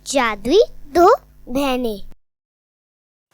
जादुई दो बहनें।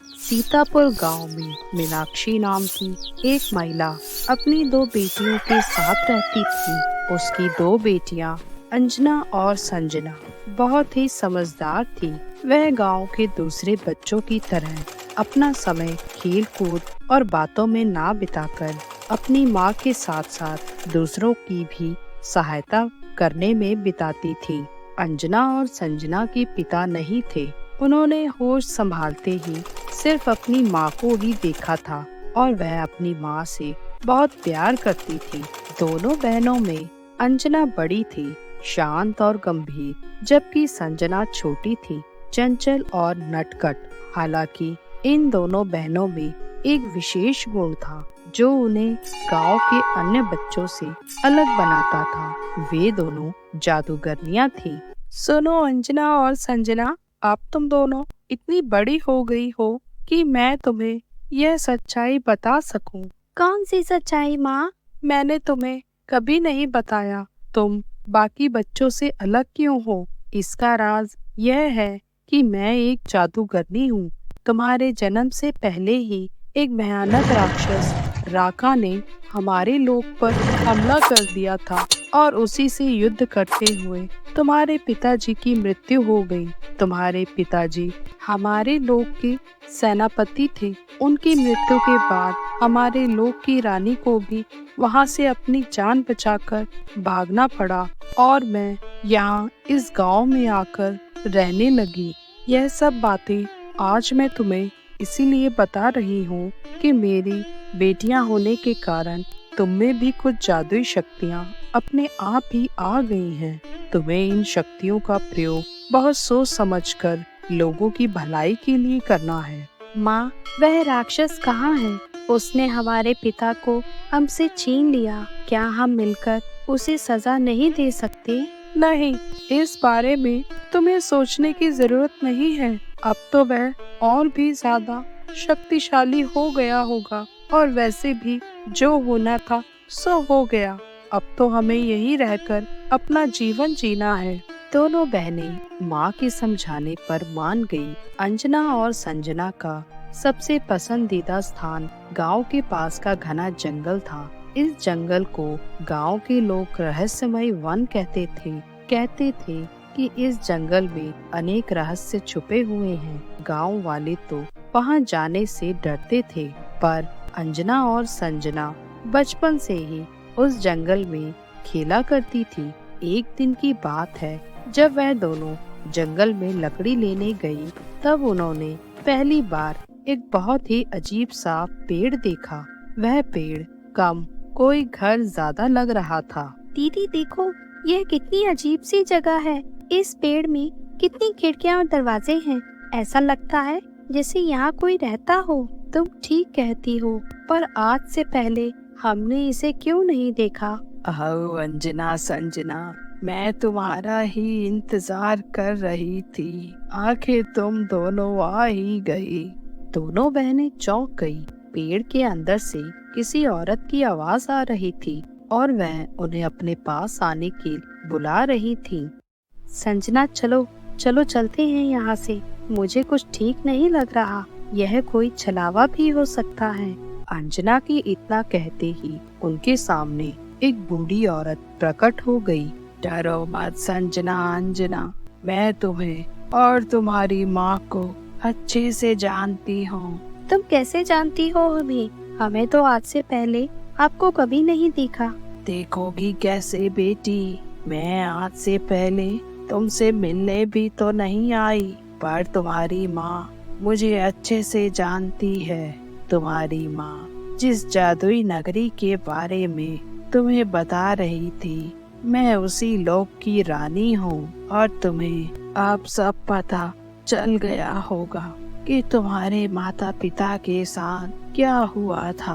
सीतापुर गांव में मीनाक्षी नाम की एक महिला अपनी दो बेटियों के साथ रहती थी। उसकी दो बेटियां अंजना और संजना बहुत ही समझदार थी। वह गांव के दूसरे बच्चों की तरह अपना समय खेल कूद और बातों में ना बिताकर अपनी माँ के साथ साथ दूसरों की भी सहायता करने में बिताती थी। अंजना और संजना के पिता नहीं थे। उन्होंने होश संभालते ही सिर्फ अपनी माँ को ही देखा था और वह अपनी माँ से बहुत प्यार करती थी। दोनों बहनों में अंजना बड़ी थी, शांत और गंभीर, जबकि संजना छोटी थी, चंचल और नटखट। हालांकि इन दोनों बहनों में एक विशेष गुण था जो उन्हें गांव के अन्य बच्चों से अलग बनाता था। वे दोनों जादूगरनियां थीं। सुनो अंजना और संजना, अब तुम दोनों इतनी बड़ी हो गई हो कि मैं तुम्हें यह सच्चाई बता सकूं। कौन सी सच्चाई माँ? मैंने तुम्हें कभी नहीं बताया तुम बाकी बच्चों से अलग क्यों हो। इसका राज यह है कि मैं एक जादूगरनी हूँ। तुम्हारे जन्म से पहले ही एक भयानक राक्षस राका ने हमारे लोक पर हमला कर दिया था और उसी से युद्ध करते हुए तुम्हारे पिताजी की मृत्यु हो गई। तुम्हारे पिताजी हमारे लोक के सेनापति थे। उनकी मृत्यु के बाद हमारे लोक की रानी को भी वहां से अपनी जान बचाकर भागना पड़ा और मैं यहाँ इस गांव में आकर रहने लगी। यह सब बातें आज मैं तुम्हें इसीलिए बता रही हूँ कि मेरी बेटियां होने के कारण तुम में भी कुछ जादुई शक्तियाँ अपने आप ही आ गई हैं। तुम्हें इन शक्तियों का प्रयोग बहुत सोच समझकर लोगों की भलाई के लिए करना है। माँ, वह राक्षस कहाँ है? उसने हमारे पिता को हमसे छीन लिया। क्या हम मिलकर उसे सजा नहीं दे सकते? नहीं, इस बारे में तुम्हें सोचने की जरूरत नहीं है। अब तो वह और भी ज्यादा शक्तिशाली हो गया होगा और वैसे भी जो होना था सो हो गया। अब तो हमें यहीं रहकर अपना जीवन जीना है। दोनों बहनें माँ के समझाने पर मान गई। अंजना और संजना का सबसे पसंदीदा स्थान गांव के पास का घना जंगल था। इस जंगल को गांव के लोग रहस्यमय वन कहते थे। कहते थे कि इस जंगल में अनेक रहस्य छुपे हुए हैं। गांव वाले तो वहां जाने से डरते थे, पर अंजना और संजना बचपन से ही उस जंगल में खेला करती थी। एक दिन की बात है, जब वह दोनों जंगल में लकड़ी लेने गई, तब उन्होंने पहली बार एक बहुत ही अजीब सा पेड़ देखा। वह पेड़ कम कोई घर ज्यादा लग रहा था। दीदी देखो, यह कितनी अजीब सी जगह है। इस पेड़ में कितनी खिड़कियाँ और दरवाजे हैं। ऐसा लगता है जैसे यहाँ कोई रहता हो। तुम ठीक कहती हो, पर आज से पहले हमने इसे क्यों नहीं देखा? अहो अंजना संजना, मैं तुम्हारा ही इंतजार कर रही थी। आखिर तुम दोनों आ ही गई। दोनों बहनें चौंक गई। पेड़ के अंदर से किसी औरत की आवाज आ रही थी और वह उन्हें अपने पास आने के बुला रही थी। संजना, चलो चलो चलते हैं यहाँ से। मुझे कुछ ठीक नहीं लग रहा। यह कोई छलावा भी हो सकता है। अंजना की इतना कहते ही उनके सामने एक बूढ़ी औरत प्रकट हो गई। डरो मत संजना अंजना, मैं तुम्हें और तुम्हारी माँ को अच्छे से जानती हूँ। तुम कैसे जानती हो हमें? हमें तो आज से पहले आपको कभी नहीं देखा। देखोगी कैसे बेटी, मैं आज से पहले तुमसे मिलने भी तो नहीं आई, पर तुम्हारी माँ मुझे अच्छे से जानती है। तुम्हारी माँ जिस जादुई नगरी के बारे में तुम्हें बता रही थी, मैं उसी लोक की रानी हूँ और तुम्हें अब सब पता चल गया होगा कि तुम्हारे माता पिता के साथ क्या हुआ था।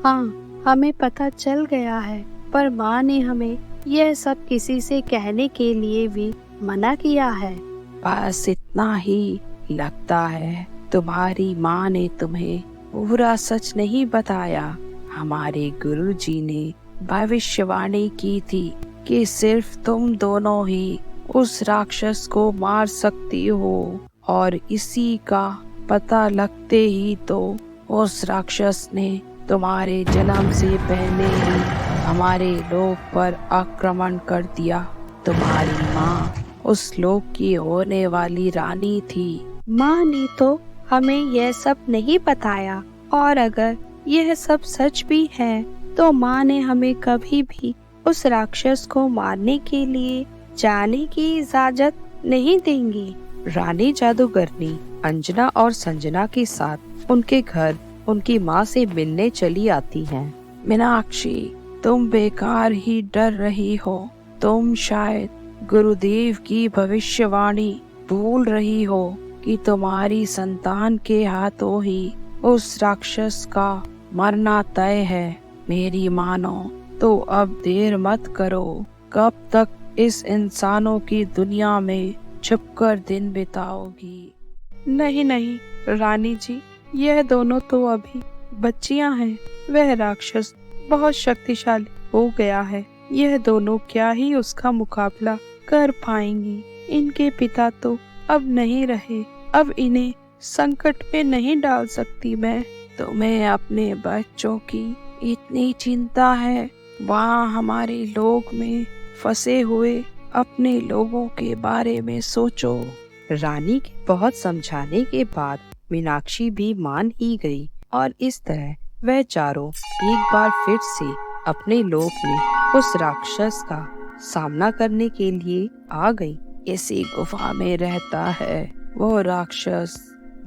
हाँ, हमें पता चल गया है, पर माँ ने हमें यह सब किसी से कहने के लिए भी मना किया है। बस इतना ही लगता है। तुम्हारी माँ ने तुम्हें पूरा सच नहीं बताया। हमारे गुरुजी ने भविष्यवाणी की थी कि सिर्फ तुम दोनों ही उस राक्षस को मार सकती हो, और इसी का पता लगते ही तो उस राक्षस ने तुम्हारे जन्म से पहले ही हमारे लोक पर आक्रमण कर दिया। तुम्हारी माँ उस लोक की होने वाली रानी थी। माँ ने तो हमें यह सब नहीं बताया, और अगर यह सब सच भी है तो माँ ने हमें कभी भी उस राक्षस को मारने के लिए जाने की इजाजत नहीं देंगी। रानी जादूगरनी अंजना और संजना के साथ उनके घर उनकी माँ से मिलने चली आती हैं। मीनाक्षी, तुम बेकार ही डर रही हो। तुम शायद गुरुदेव की भविष्यवाणी भूल रही हो कि तुम्हारी संतान के हाथों ही उस राक्षस का मरना तय है। मेरी मानो तो अब देर मत करो। कब तक इस इंसानों की दुनिया में छुपकर दिन बिताओगी? नहीं नहीं रानी जी, यह दोनों तो अभी बच्चियां हैं। वह राक्षस बहुत शक्तिशाली हो गया है। यह दोनों क्या ही उसका मुकाबला कर पाएंगी। इनके पिता तो अब नहीं रहे, अब इन्हें संकट में नहीं डाल सकती मैं। तुम्हें अपने बच्चों की इतनी चिंता है? वहाँ हमारे लोक में फंसे हुए अपने लोगों के बारे में सोचो। रानी के बहुत समझाने के बाद मीनाक्षी भी मान ही गई, और इस तरह वह चारों एक बार फिर से अपने लोक में उस राक्षस का सामना करने के लिए आ गई। इसी गुफा में रहता है वो राक्षस।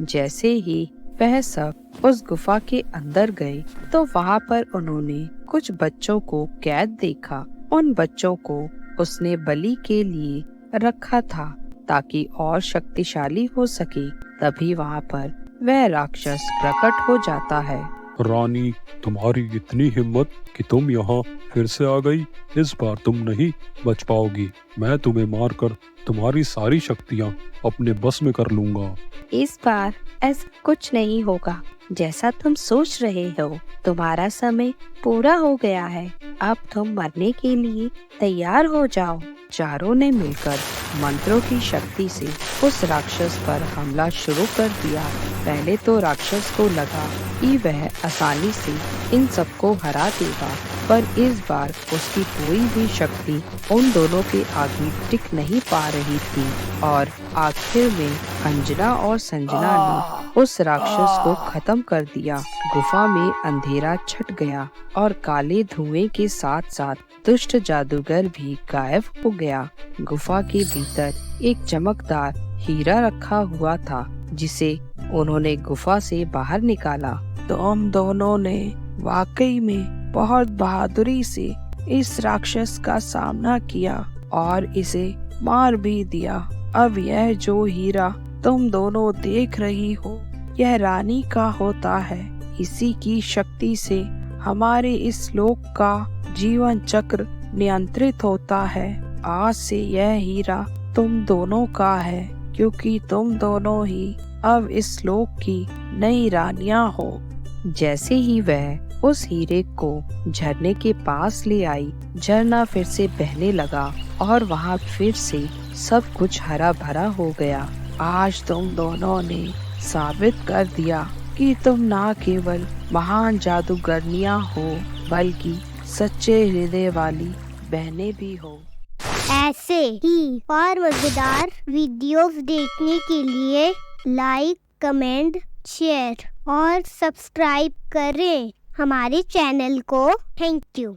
जैसे ही वह सब उस गुफा के अंदर गए तो वहाँ पर उन्होंने कुछ बच्चों को कैद देखा। उन बच्चों को उसने बलि के लिए रखा था ताकि और शक्तिशाली हो सके। तभी वहाँ पर वह राक्षस प्रकट हो जाता है। रानी, तुम्हारी इतनी हिम्मत कि तुम यहाँ फिर से आ गई। इस बार तुम नहीं बच पाओगी। मैं तुम्हें मारकर तुम्हारी सारी शक्तियाँ अपने बस में कर लूँगा। इस बार ऐसा कुछ नहीं होगा जैसा तुम सोच रहे हो। तुम्हारा समय पूरा हो गया है। अब तुम मरने के लिए तैयार हो जाओ। चारों ने मिलकर मंत्रों की शक्ति से उस राक्षस पर हमला शुरू कर दिया। पहले तो राक्षस को लगा कि वह आसानी से इन सबको हरा देगा, पर इस बार उसकी कोई भी शक्ति उन दोनों के आगे टिक नहीं पा रही थी, और आखिर में अंजना और संजना ने उस राक्षस को खत्म कर दिया। गुफा में अंधेरा छट गया और काले धुएं के साथ साथ दुष्ट जादूगर भी गायब हो गया। गुफा के भीतर एक चमकदार हीरा रखा हुआ था, जिसे उन्होंने गुफा से बाहर निकाला। तुम दोनों ने वाकई में बहुत बहादुरी से इस राक्षस का सामना किया और इसे मार भी दिया। अब यह जो हीरा तुम दोनों देख रही हो, यह रानी का होता है। इसी की शक्ति से हमारे इस लोक का जीवन चक्र नियंत्रित होता है। आज से यह हीरा तुम दोनों का है, क्योंकि तुम दोनों ही अब इस लोक की नई रानियां हो। जैसे ही वह उस हीरे को झरने के पास ले आई, झरना फिर से बहने लगा और वहाँ फिर से सब कुछ हरा भरा हो गया। आज तुम दोनों ने साबित कर दिया कि तुम ना केवल महान जादूगरनियां हो, बल्कि सच्चे हृदय वाली बहनें भी हो। ऐसे ही और मजेदार वीडियोस देखने के लिए लाइक, कमेंट, शेयर और सब्सक्राइब करें हमारे चैनल को। Thank you.